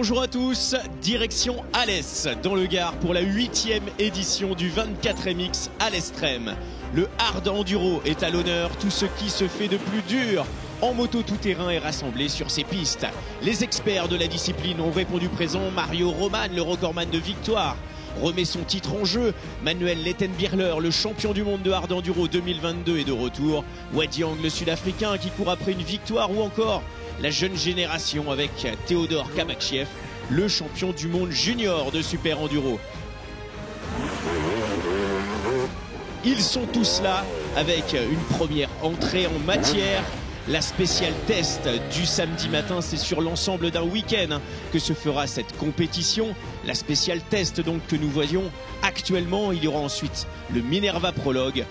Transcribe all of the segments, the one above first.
Bonjour à tous, direction Alès, dans le Gard pour la 8e édition du 24MX Alès-Trem. Le hard enduro est à l'honneur, tout ce qui se fait de plus dur en moto tout-terrain est rassemblé sur ces pistes. Les experts de la discipline ont répondu présent. Mario Roman, le recordman de victoire, remet son titre en jeu. Manuel Lettenbirler, le champion du monde de hard enduro 2022 est de retour. Wadiang, le sud-africain qui court après une victoire, ou encore la jeune génération avec Théodore Kamakchiev, le champion du monde junior de super enduro. Ils sont tous là avec une première entrée en matière. La spéciale test du samedi matin, c'est sur l'ensemble d'un week-end que se fera cette compétition. La spéciale test donc que nous voyons actuellement. Il y aura ensuite le Minerva Prologue.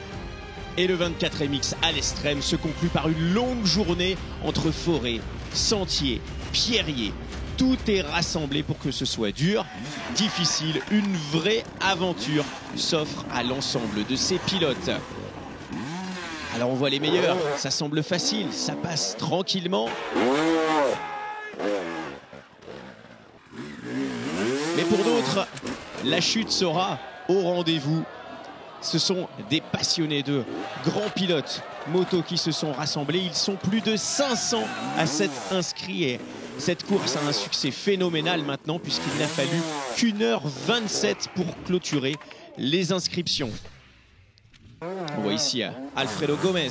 Et le 24MX Alès-Trem se conclut par une longue journée entre forêts, sentiers, pierriers. Tout est rassemblé pour que ce soit dur, difficile. Une vraie aventure s'offre à l'ensemble de ces pilotes. Alors on voit les meilleurs, ça semble facile, ça passe tranquillement. Mais pour d'autres, la chute sera au rendez-vous. Ce sont des passionnés de grands pilotes moto qui se sont rassemblés. Ils sont plus de 500 à s'être inscrits. Et cette course a un succès phénoménal maintenant puisqu'il n'a fallu qu'1h27 pour clôturer les inscriptions. On voit ici Alfredo Gomez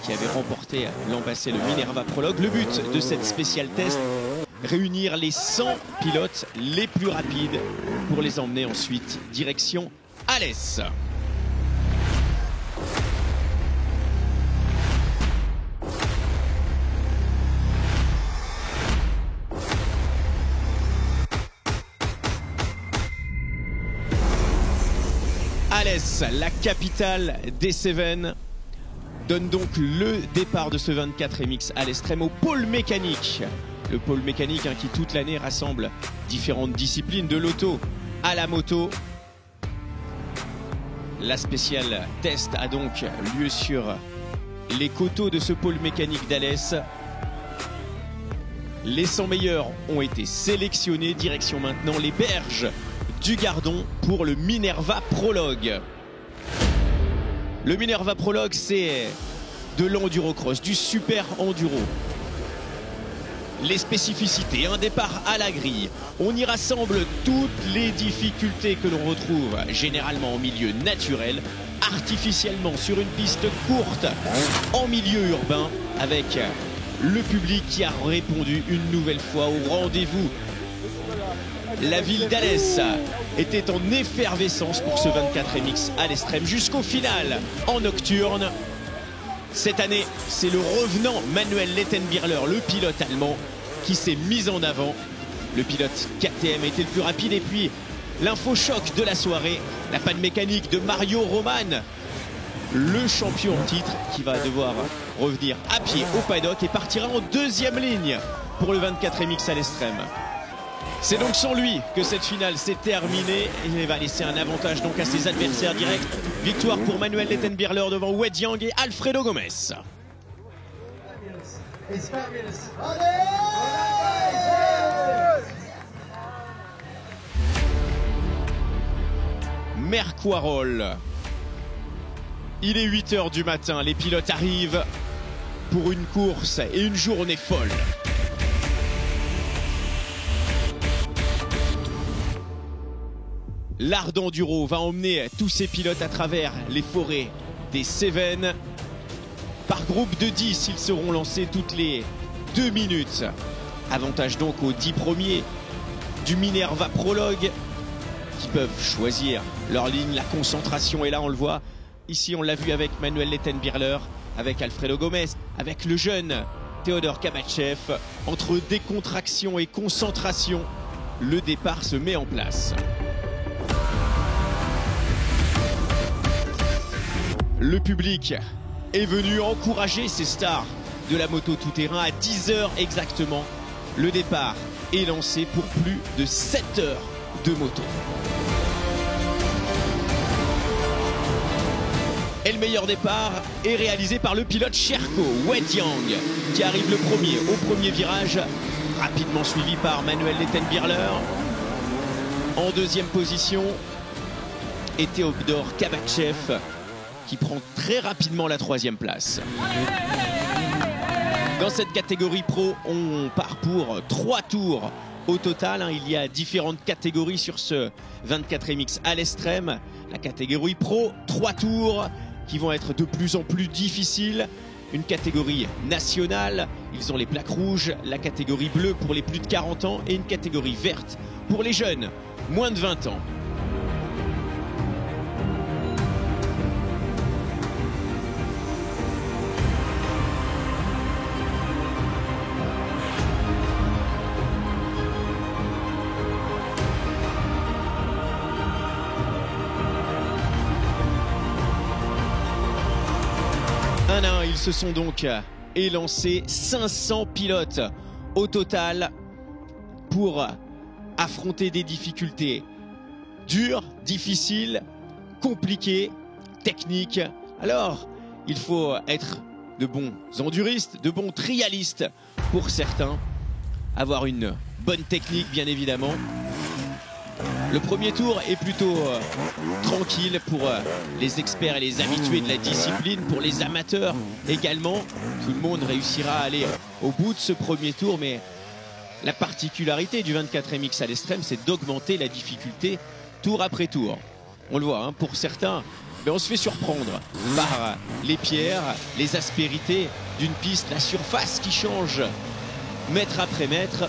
qui avait remporté l'an passé le Minerva Prologue. Le but de cette spéciale test, réunir les 100 pilotes les plus rapides pour les emmener ensuite direction Alès. Alès, la capitale des Cévennes, donne donc le départ de ce 24MX Alès-Trem au pôle mécanique. Le pôle mécanique qui toute l'année rassemble différentes disciplines, de l'auto à la moto. La spéciale test a donc lieu sur les coteaux de ce pôle mécanique d'Alès. Les 100 meilleurs ont été sélectionnés. Direction maintenant les berges du Gardon pour le Minerva Prologue. Le Minerva Prologue, c'est de l'endurocross, du super enduro. Les spécificités, un départ à la grille. On y rassemble toutes les difficultés que l'on retrouve généralement en milieu naturel, artificiellement sur une piste courte, en milieu urbain, avec le public qui a répondu une nouvelle fois au rendez-vous. La ville d'Alès était en effervescence pour ce 24MX Alès-Trem jusqu'au final en nocturne. Cette année, c'est le revenant Manuel Lettenbirler, le pilote allemand, qui s'est mis en avant. Le pilote KTM était le plus rapide. Et puis, l'info-choc de la soirée, la panne mécanique de Mario Roman, le champion en titre, qui va devoir revenir à pied au paddock et partira en deuxième ligne pour le 24MX Alès-Trem. C'est donc sans lui que cette finale s'est terminée. Il va laisser un avantage donc à ses adversaires directs. Victoire pour Manuel Lettenbirler devant Wadiang et Alfredo Gomez. Mercoirol. Il est 8h du matin. Les pilotes arrivent pour une course et une journée folle. L'hard enduro va emmener tous ces pilotes à travers les forêts des Cévennes. Par groupe de 10, ils seront lancés toutes les 2 minutes. Avantage donc aux 10 premiers du Minerva Prologue qui peuvent choisir leur ligne. La concentration est là, on le voit. Ici, on l'a vu avec Manuel Lettenbirler, avec Alfredo Gomez, avec le jeune Théodore Kamakchiev. Entre décontraction et concentration, le départ se met en place. Le public est venu encourager ces stars de la moto tout-terrain. À 10h exactement, le départ est lancé pour plus de 7 heures de moto. Et le meilleur départ est réalisé par le pilote Sherco Wadiang, qui arrive le premier au premier virage rapidement suivi par Manuel Lettenbirler. En deuxième position, et Theodor Kabakchev qui prend très rapidement la troisième place. Dans cette catégorie pro, on part pour 3 tours au total. Il y a différentes catégories sur ce 24 MX à l'Estrême. La catégorie pro, 3 tours qui vont être de plus en plus difficiles. Une catégorie nationale, ils ont les plaques rouges, la catégorie bleue pour les plus de 40 ans et une catégorie verte pour les jeunes, moins de 20 ans. Ils se sont donc élancés 500 pilotes au total pour affronter des difficultés dures, difficiles, compliquées, techniques. Alors, il faut être de bons enduristes, de bons trialistes pour certains, avoir une bonne technique bien évidemment. Le premier tour est plutôt tranquille pour les experts et les habitués de la discipline, pour les amateurs également. Tout le monde réussira à aller au bout de ce premier tour, mais la particularité du 24 MX à l'Estrême, c'est d'augmenter la difficulté tour après tour. On le voit, pour certains, mais on se fait surprendre par les pierres, les aspérités d'une piste, la surface qui change mètre après mètre.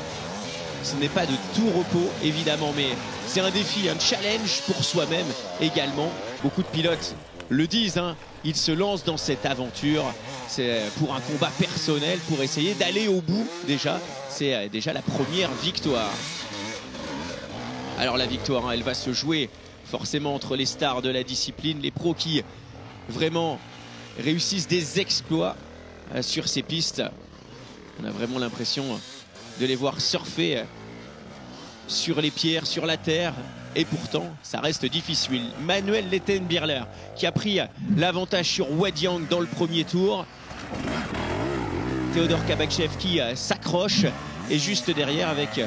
Ce n'est pas de tout repos évidemment, mais c'est un défi, un challenge pour soi-même également. Beaucoup de pilotes le disent, ils se lancent dans cette aventure. C'est pour un combat personnel, pour essayer d'aller au bout déjà. C'est déjà la première victoire. Alors la victoire, elle va se jouer forcément entre les stars de la discipline, les pros qui vraiment réussissent des exploits sur ces pistes. On a vraiment l'impression de les voir surfer sur les pierres, sur la terre, et pourtant ça reste difficile. Manuel Lettenbirler qui a pris l'avantage sur Wadiang dans le premier tour. Theodor Kabakchev qui s'accroche, et juste derrière avec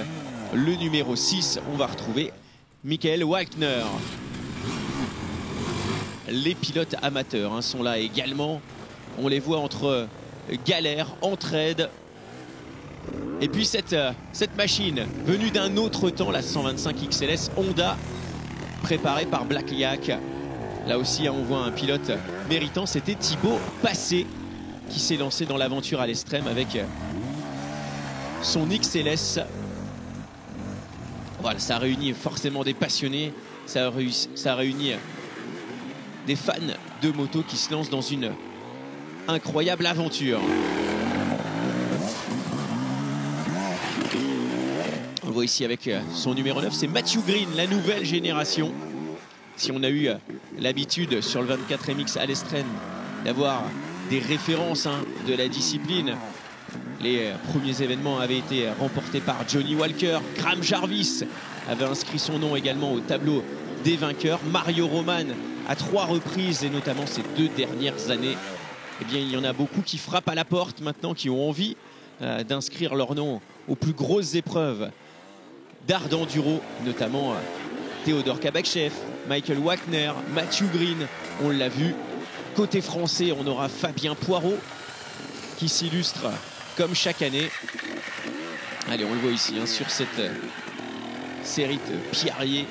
le numéro 6, on va retrouver Michael Walkner. Les pilotes amateurs sont là également. On les voit entre galère, entraide. Et puis cette machine venue d'un autre temps, la 125 XLS Honda, préparée par Black Yak. Là aussi, on voit un pilote méritant, c'était Thibaut Passé qui s'est lancé dans l'aventure à l'Estrême avec son XLS. Voilà, ça réunit forcément des passionnés, ça réunit des fans de moto qui se lancent dans une incroyable aventure. On le voit ici avec son numéro 9, c'est Matthew Green, la nouvelle génération. Si on a eu l'habitude sur le 24 MX à l'Estrême d'avoir des références de la discipline, les premiers événements avaient été remportés par Johnny Walker. Graham Jarvis avait inscrit son nom également au tableau des vainqueurs. Mario Roman à 3 reprises, et notamment ces 2 dernières années. Eh bien, il y en a beaucoup qui frappent à la porte maintenant, qui ont envie d'inscrire leur nom aux plus grosses épreuves d'art d'enduro, notamment Theodor Kabakchev, Michael Walkner, Matthew Green, on l'a vu. Côté français, on aura Fabien Poirot qui s'illustre comme chaque année. Allez, on le voit ici sur cette série de Pierrier.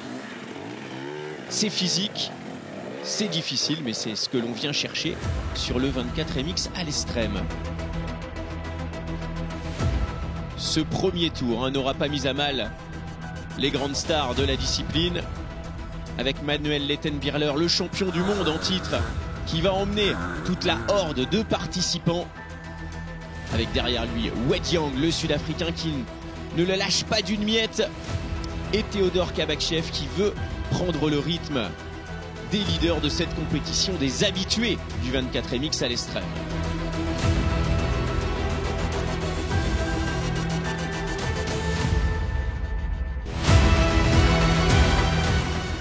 C'est physique, c'est difficile, mais c'est ce que l'on vient chercher sur le 24 MX à l'Estrême. Ce premier tour n'aura pas mis à mal les grandes stars de la discipline, avec Manuel Lettenbirler, le champion du monde en titre, qui va emmener toute la horde de participants, avec derrière lui Wadiang, le Sud-Africain, qui ne le lâche pas d'une miette, et Theodor Kabakchev qui veut prendre le rythme des leaders de cette compétition, des habitués du 24 MX à l'Estrême.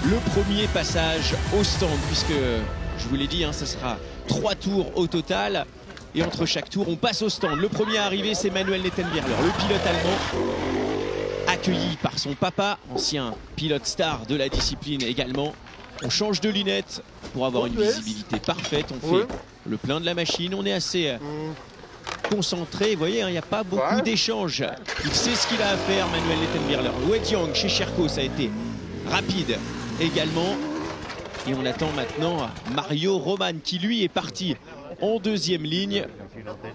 Le premier passage au stand, puisque je vous l'ai dit, ce sera 3 tours au total. Et entre chaque tour, on passe au stand. Le premier à arriver, c'est Manuel Nettenbirler, le pilote allemand, accueilli par son papa, ancien pilote star de la discipline également. On change de lunettes pour avoir une visibilité parfaite. On fait le plein de la machine. On est assez concentré. Vous voyez, il n'y a pas beaucoup d'échanges. Il sait ce qu'il a à faire, Manuel Nettenbirler. Wei-Jiang chez Sherco, ça a été rapide également. Et on attend maintenant Mario Roman qui lui est parti en deuxième ligne.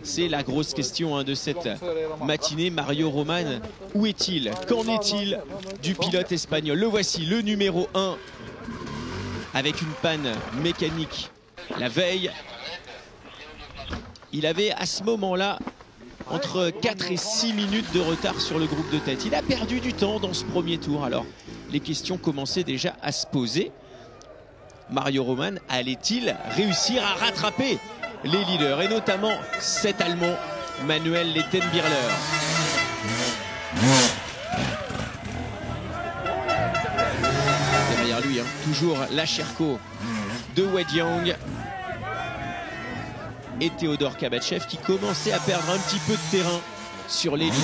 C'est la grosse question de cette matinée. Mario Roman, où est-il? Qu'en est-il du pilote espagnol? Le voici, le numéro 1, avec une panne mécanique la veille. Il avait à ce moment-là entre 4 et 6 minutes de retard sur le groupe de tête. Il a perdu du temps dans ce premier tour. Alors les questions commençaient déjà à se poser. Mario Roman allait-il réussir à rattraper les leaders, et notamment cet Allemand, Manuel Nettenbirler. Derrière lui, toujours la Sherco de Wei-Jiang et Theodor Kabatchev qui commençait à perdre un petit peu de terrain sur les leaders.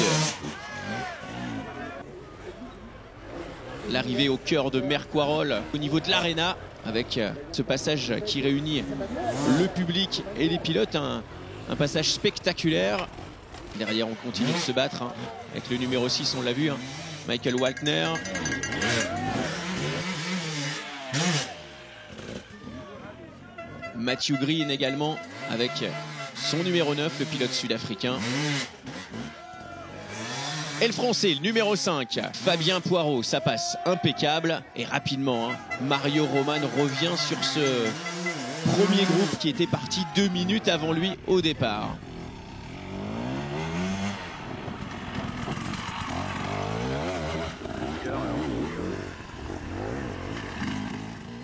L'arrivée au cœur de Mercoirol au niveau de l'aréna, avec ce passage qui réunit le public et les pilotes, un passage spectaculaire. Derrière, on continue de se battre avec le numéro 6, on l'a vu, Michael Walkner. Matthew Green également avec son numéro 9, le pilote sud-africain. Et le français, le numéro 5, Fabien Poirot, ça passe impeccable. Et rapidement, Mario Roman revient sur ce premier groupe qui était parti 2 minutes avant lui au départ.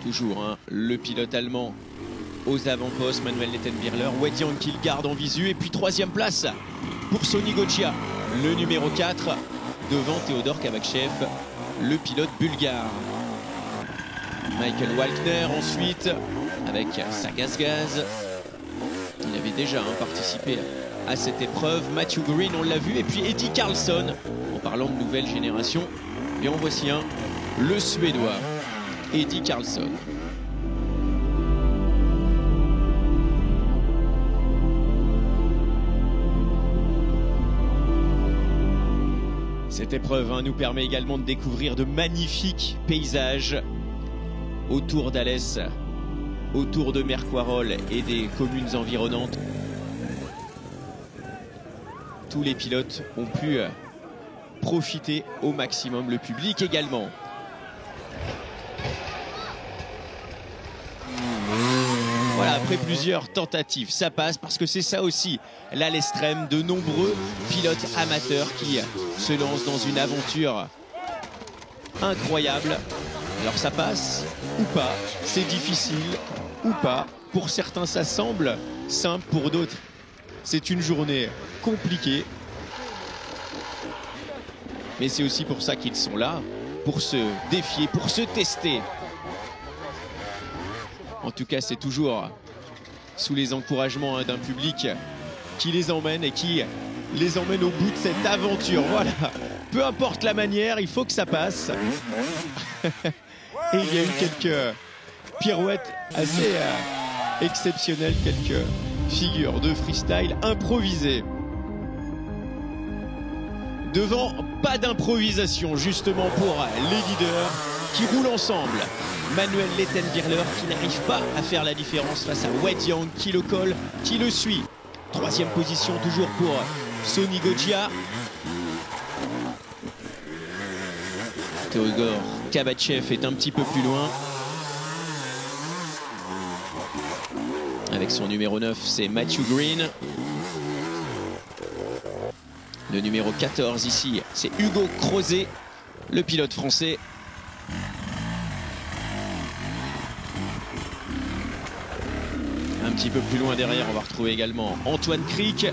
Toujours le pilote allemand aux avant-postes, Manuel Nettenbirler. Wei-Jiang qui le garde en visu. Et puis 3e place pour Sonny Gogia, le numéro 4, devant Theodor Kabatchev, le pilote bulgare. Michael Walkner ensuite avec sa Gaz. Il avait déjà participé à cette épreuve. Matthew Green, on l'a vu. Et puis Eddie Carlson, en parlant de nouvelle génération. Et en voici un, le Suédois, Eddie Carlson. Cette épreuve nous permet également de découvrir de magnifiques paysages autour d'Alès, autour de Mercoirol et des communes environnantes. Tous les pilotes ont pu profiter au maximum, le public également. Voilà, après plusieurs tentatives, ça passe parce que c'est ça aussi l'Alès-Trem, de nombreux pilotes amateurs qui se lancent dans une aventure incroyable. Alors ça passe ou pas, c'est difficile ou pas. Pour certains ça semble simple, pour d'autres c'est une journée compliquée. Mais c'est aussi pour ça qu'ils sont là, pour se défier, pour se tester. En tout cas, c'est toujours sous les encouragements d'un public qui les emmène et qui les emmène au bout de cette aventure. Voilà, peu importe la manière, il faut que ça passe. Et il y a eu quelques pirouettes assez exceptionnelles, quelques figures de freestyle improvisées. Devant, pas d'improvisation justement pour les leaders qui roulent ensemble. Manuel Nettenbirler qui n'arrive pas à faire la différence face à Wei-Jiang qui le colle, qui le suit. 3e position toujours pour Sonny Gogia. Theodor Kabatchev est un petit peu plus loin. Avec son numéro 9, c'est Matthew Green. Le numéro 14 ici, c'est Hugo Crozet, le pilote français. Un petit peu plus loin derrière, on va retrouver également Antoine Crick,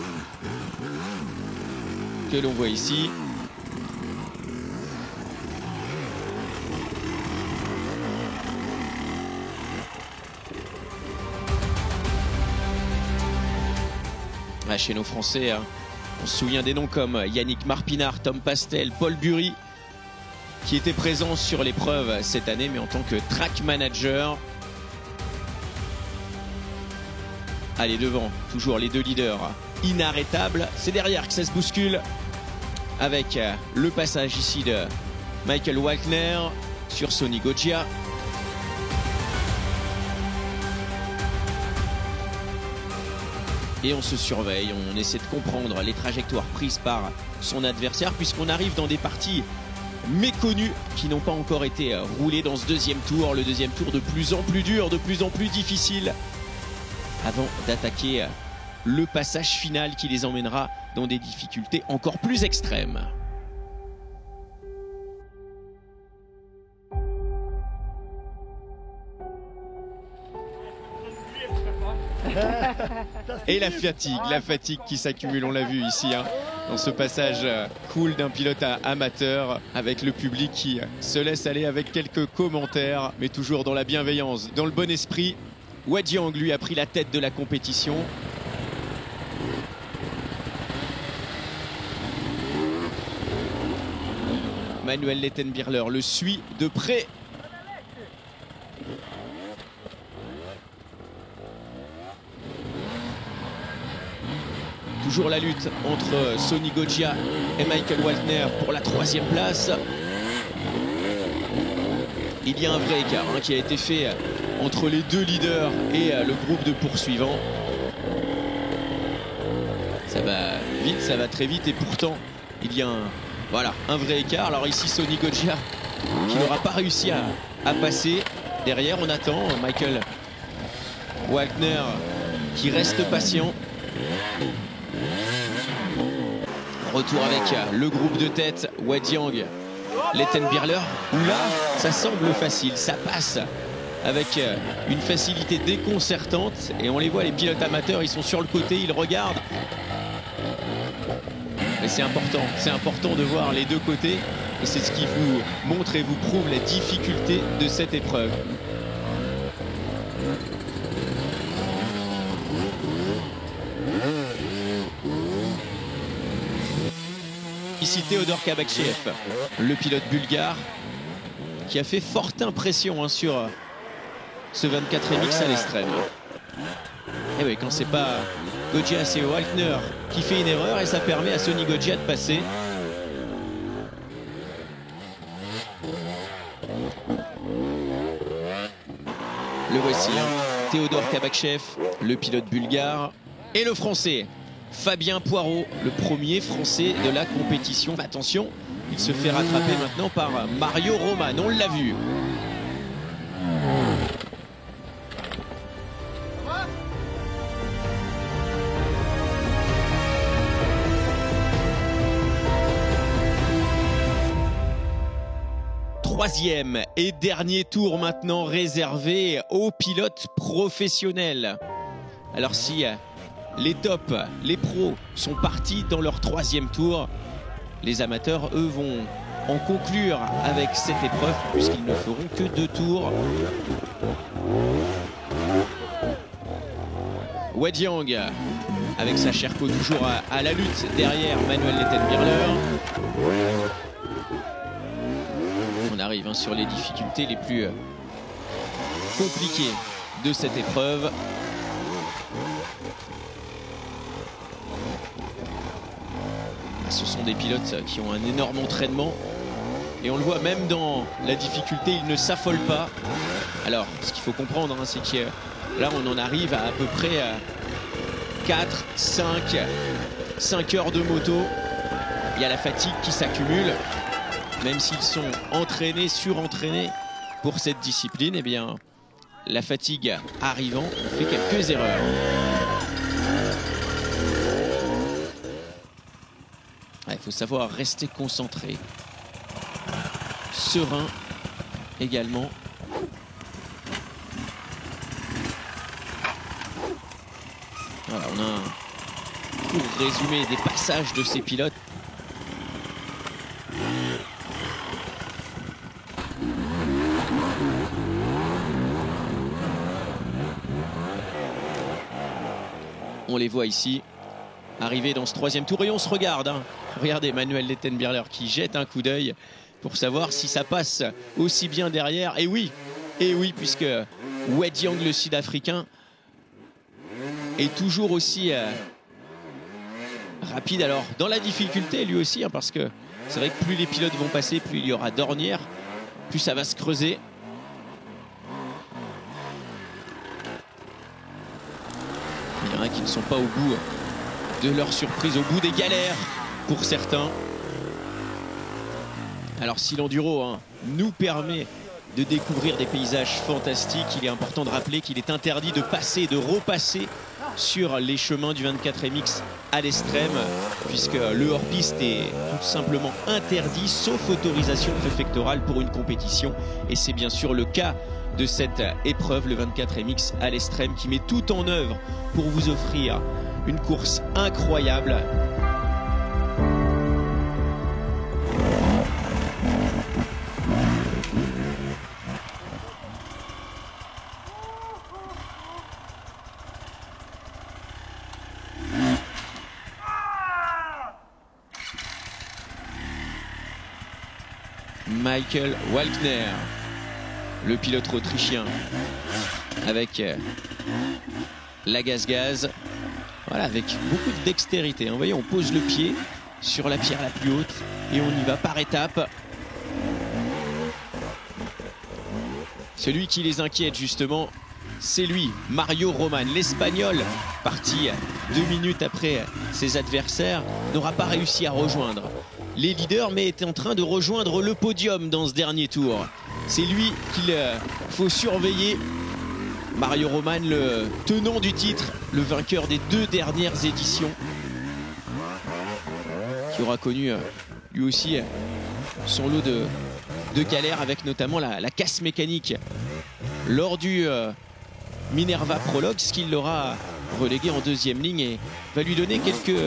que l'on voit ici. Chez nos Français, hein, on se souvient des noms comme Yannick Marpinard, Tom Pastel, Paul Bury, qui étaient présents sur l'épreuve cette année, mais en tant que track manager. Allez, devant, toujours les deux leaders inarrêtables. C'est derrière que ça se bouscule avec le passage ici de Michael Walkner sur Sonny Goggia. Et on se surveille, on essaie de comprendre les trajectoires prises par son adversaire, puisqu'on arrive dans des parties méconnues qui n'ont pas encore été roulées dans ce deuxième tour. Le deuxième tour de plus en plus dur, de plus en plus difficile, avant d'attaquer le passage final qui les emmènera dans des difficultés encore plus extrêmes. Et la fatigue qui s'accumule, on l'a vu ici, hein, dans ce passage cool d'un pilote amateur, avec le public qui se laisse aller avec quelques commentaires, mais toujours dans la bienveillance, dans le bon esprit. Wadiang, lui, a pris la tête de la compétition. Manuel Lettenbirler le suit de près. Toujours la lutte entre Sonny Goggia et Michael Walkner pour la 3e place. Il y a un vrai écart qui a été fait entre les deux leaders et le groupe de poursuivants. Ça va vite, ça va très vite, et pourtant il y a un vrai écart. Alors ici Sonny Goggia qui n'aura pas réussi à passer. Derrière on attend Michael Walkner qui reste patient. Retour avec le groupe de tête, Wadiang, Lettenbirler, où là ça semble facile, ça passe avec une facilité déconcertante, et on les voit, les pilotes amateurs, ils sont sur le côté, ils regardent. Mais c'est important de voir les deux côtés, et c'est ce qui vous montre et vous prouve la difficulté de cette épreuve. Ici Théodore Kabakchev, le pilote bulgare, qui a fait forte impression sur ce 24 MX à l'extrême. Et oui, quand c'est pas Goggia, c'est Walkner qui fait une erreur, et ça permet à Sonny Goggia de passer. Le voici, Théodore Kabakchev, le pilote bulgare, et le français Fabien Poirot, le premier français de la compétition. Attention, il se fait rattraper maintenant par Mario Roman, on l'a vu. Troisième et dernier tour maintenant réservé aux pilotes professionnels. Alors si les tops, les pros sont partis dans leur 3e tour, les amateurs, eux, vont en conclure avec cette épreuve, puisqu'ils ne feront que 2 tours. Wadiang, avec sa Sherco, toujours à la lutte derrière Manuel Lettenbirler. On arrive sur les difficultés les plus compliquées de cette épreuve. Ce sont des pilotes qui ont un énorme entraînement, et on le voit même dans la difficulté, ils ne s'affolent pas. Alors ce qu'il faut comprendre, c'est que là on en arrive à peu près 4, 5 heures de moto. Il y a la fatigue qui s'accumule, même s'ils sont entraînés, surentraînés pour cette discipline. Eh bien, la fatigue arrivant, on fait quelques erreurs. Il faut savoir rester concentré, serein également. Voilà, on a un court résumé des passages de ces pilotes. On les voit ici. arriver dans ce troisième tour. Et on se regarde, hein. Regardez Manuel Lettenbirler qui jette un coup d'œil pour savoir si ça passe aussi bien derrière. Et oui, puisque Wade Young, le Sud-Africain, est toujours aussi rapide. Alors dans la difficulté lui aussi, hein, parce que c'est vrai que plus les pilotes vont passer, plus il y aura d'ornières, plus ça va se creuser. Il y en a qui ne sont pas au bout de leur surprise, au bout des galères pour certains. Alors si l'enduro, hein, nous permet de découvrir des paysages fantastiques, il est important de rappeler qu'il est interdit de passer, de repasser sur les chemins du 24 MX à l'extrême, puisque le hors-piste est tout simplement interdit, sauf autorisation préfectorale pour une compétition. Et c'est bien sûr le cas de cette épreuve, le 24 MX à l'extrême, qui met tout en œuvre pour vous offrir une course incroyable. Michael Walkner, le pilote autrichien, avec la gaz-gaz, voilà, avec beaucoup de dextérité. Vous voyez, on pose le pied sur la pierre la plus haute et on y va par étapes. Celui qui les inquiète justement, c'est lui, Mario Roman, l'Espagnol, parti 2 minutes après ses adversaires, n'aura pas réussi à rejoindre les leaders, mais est en train de rejoindre le podium dans ce dernier tour. C'est lui qu'il faut surveiller. Mario Roman, le tenant du titre, le vainqueur des 2 dernières éditions, qui aura connu lui aussi son lot de galères, avec notamment la casse mécanique lors du Minerva Prologue, ce qui l'aura relégué en 2e ligne et va lui donner quelques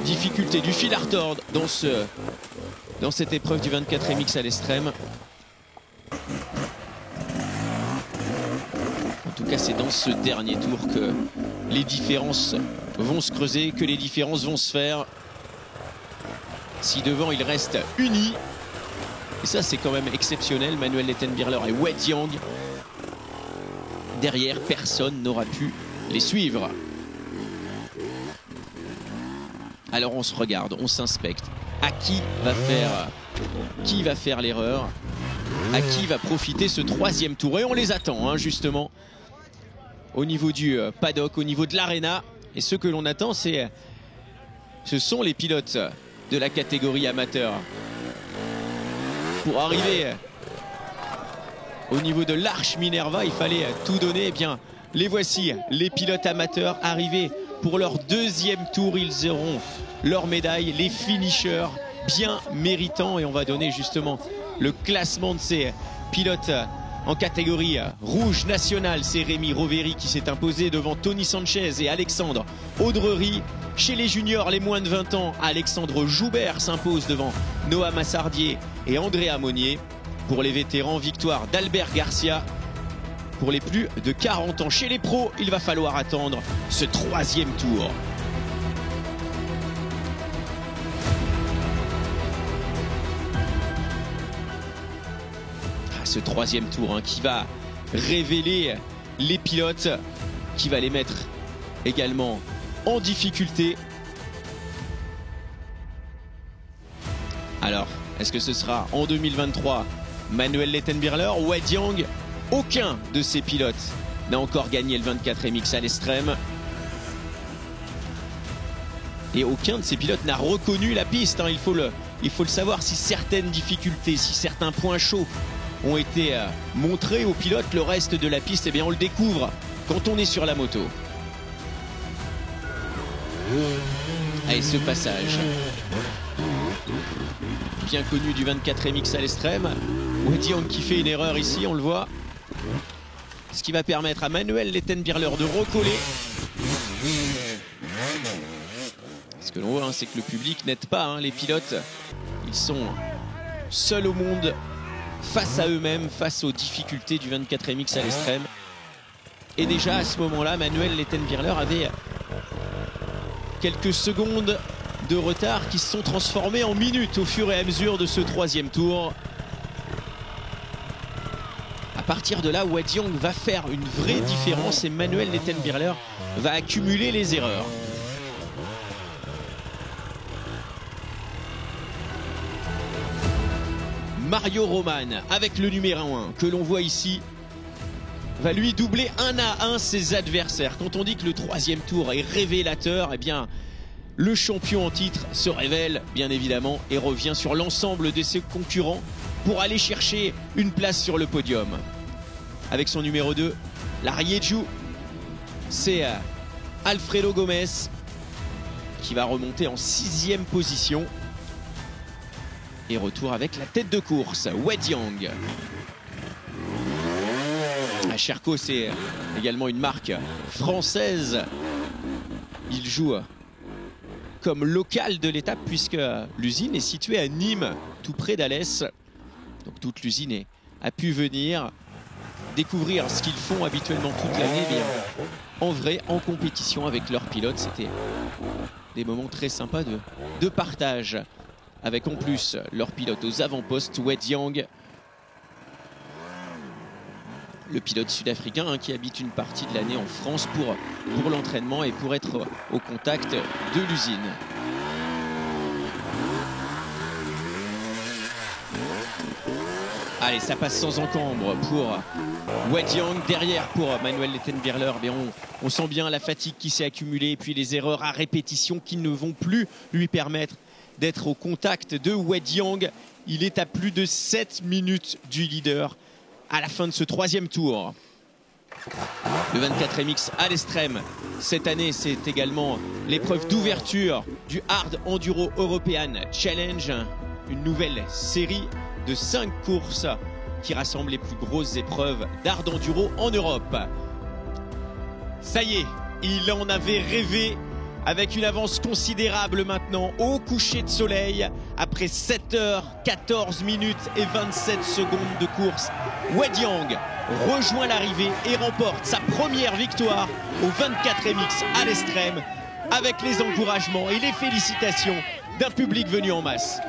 difficultés, du fil à retordre dans cette épreuve du 24 MX à l'extrême. En tout cas, c'est dans ce dernier tour que les différences vont se creuser, que les différences vont se faire. Si devant il reste uni, et ça c'est quand même exceptionnel, Manuel Lettenbirler et Wade Young, derrière personne n'aura pu les suivre. Alors on se regarde, on s'inspecte. À qui va faire l'erreur? À qui va profiter ce 3e tour? Et on les attend, hein, justement, au niveau du paddock, au niveau de l'aréna. Et ce que l'on attend, ce sont les pilotes de la catégorie amateur. Pour arriver au niveau de l'Arche Minerva, il fallait tout donner. Eh bien, les voici, les pilotes amateurs arrivés pour leur 2e tour. Ils auront leur médaille, les finishers bien méritants. Et on va donner justement le classement de ces pilotes en catégorie rouge nationale. C'est Rémi Roveri qui s'est imposé devant Tony Sanchez et Alexandre Audrery. Chez les juniors, les moins de 20 ans, Alexandre Joubert s'impose devant Noah Massardier et Andrea Monnier. Pour les vétérans, victoire d'Albert Garcia. Pour les plus de 40 ans, chez les pros, il va falloir attendre ce 3e tour. Ce 3e tour, hein, qui va révéler les pilotes, qui va les mettre également en difficulté. Alors, est-ce que ce sera en 2023 Manuel Lettenbirler ou Wade Young? Aucun de ces pilotes n'a encore gagné le 24 MX à l'extrême. Et aucun de ces pilotes n'a reconnu la piste, hein. Il faut le savoir. Si certaines difficultés, si certains points chauds ont été montrés aux pilotes, le reste de la piste, eh bien, on le découvre quand on est sur la moto. Allez, ce passage bien connu du 24 MX à l'extrême. Wade Young qui fait une erreur ici, on le voit. Ce qui va permettre à Manuel Lettenbirler de recoller. Ce que l'on voit, hein, c'est que le public n'aide pas, hein, les pilotes. Ils sont seuls au monde, face à eux-mêmes, face aux difficultés du 24 MX à l'extrême. Et déjà à ce moment-là, Manuel Lettenbirler avait quelques secondes de retard qui se sont transformées en minutes au fur et à mesure de ce troisième tour. À partir de là, Wade Young va faire une vraie différence et Manuel Lettenbichler va accumuler les erreurs. Mario Roman, avec le numéro 1 que l'on voit ici, va lui doubler 1 à 1 ses adversaires. Quand on dit que le troisième tour est révélateur, eh bien, le champion en titre se révèle, bien évidemment, et revient sur l'ensemble de ses concurrents pour aller chercher une place sur le podium. Avec son numéro 2, l'Arieju, c'est Alfredo Gomez qui va remonter en 6e position. Et retour avec la tête de course, Wade Young. Sherco, c'est également une marque française. Il joue comme local de l'étape puisque l'usine est située à Nîmes, tout près d'Alès. Donc toute l'usine a pu venir découvrir ce qu'ils font habituellement toute l'année. En vrai, en compétition avec leurs pilotes, c'était des moments très sympas de partage. Avec en plus leur pilote aux avant-postes, Wade Young, le pilote sud-africain qui habite une partie de l'année en France pour l'entraînement et pour être au contact de l'usine. Allez, ça passe sans encombre pour Wade Young. Derrière, pour Manuel Lettenbichler, on sent bien la fatigue qui s'est accumulée et puis les erreurs à répétition qui ne vont plus lui permettre d'être au contact de Wade Young. Il est à plus de 7 minutes du leader à la fin de ce troisième tour. Le 24 MX à l'Extrême. Cette année, c'est également l'épreuve d'ouverture du Hard Enduro European Challenge. Une nouvelle série de 5 courses qui rassemble les plus grosses épreuves d'Hard Enduro en Europe. Ça y est, il en avait rêvé. Avec une avance considérable maintenant au coucher de soleil. Après 7 heures, 14 minutes et 27 secondes de course, Wade Young rejoint l'arrivée et remporte sa première victoire au 24 MX à l'Extrême avec les encouragements et les félicitations d'un public venu en masse.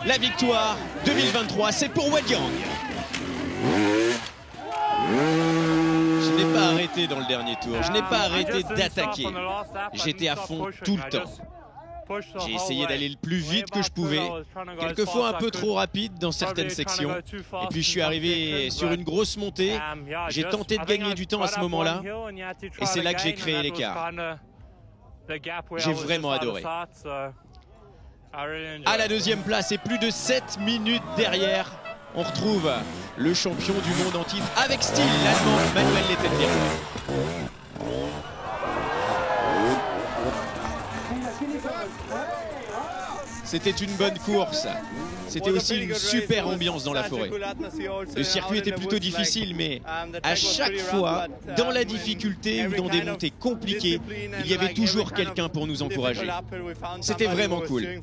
La victoire 2023, c'est pour Wade Young. Je n'ai pas arrêté dans le dernier tour, je n'ai pas arrêté d'attaquer. J'étais à fond tout le temps. J'ai essayé d'aller le plus vite que je pouvais, quelquefois un peu trop rapide dans certaines sections. Et puis je suis arrivé sur une grosse montée, j'ai tenté de gagner du temps à ce moment-là, et c'est là que j'ai créé l'écart. J'ai vraiment adoré. À la deuxième place et plus de 7 minutes derrière, on retrouve le champion du monde en titre avec style, l'Allemand Manuel Lettenbichler. C'était une bonne course. C'était aussi une super ambiance dans la forêt. Le circuit était plutôt difficile, mais à chaque fois, dans la difficulté ou dans des montées compliquées, il y avait toujours quelqu'un pour nous encourager. C'était vraiment cool.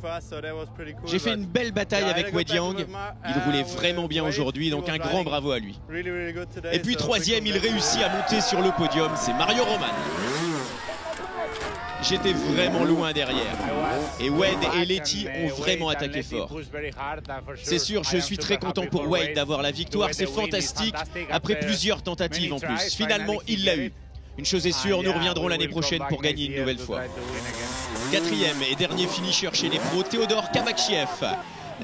J'ai fait une belle bataille avec Wade Young. Il roulait vraiment bien aujourd'hui, donc un grand bravo à lui. Et puis troisième, il réussit à monter sur le podium, c'est Mario Roman. J'étais vraiment loin derrière. Et Wade et Letty ont vraiment attaqué fort. C'est sûr, je suis très content pour Wade d'avoir la victoire. C'est fantastique, après plusieurs tentatives en plus. Finalement, il l'a eu. Une chose est sûre, nous reviendrons l'année prochaine pour gagner une nouvelle fois. Quatrième et dernier finisher chez les pros, Théodore Kabakchiev.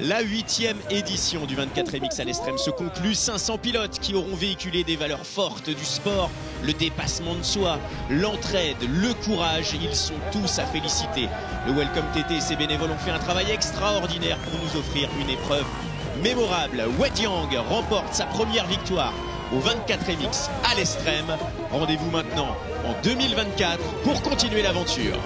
La 8e édition du 24 MX à l'Extrême se conclut. 500 pilotes qui auront véhiculé des valeurs fortes du sport, le dépassement de soi, l'entraide, le courage. Ils sont tous à féliciter. Le Welcome TT et ses bénévoles ont fait un travail extraordinaire pour nous offrir une épreuve mémorable. Wade Young remporte sa première victoire au 24 MX à l'Extrême. Rendez-vous maintenant en 2024 pour continuer l'aventure.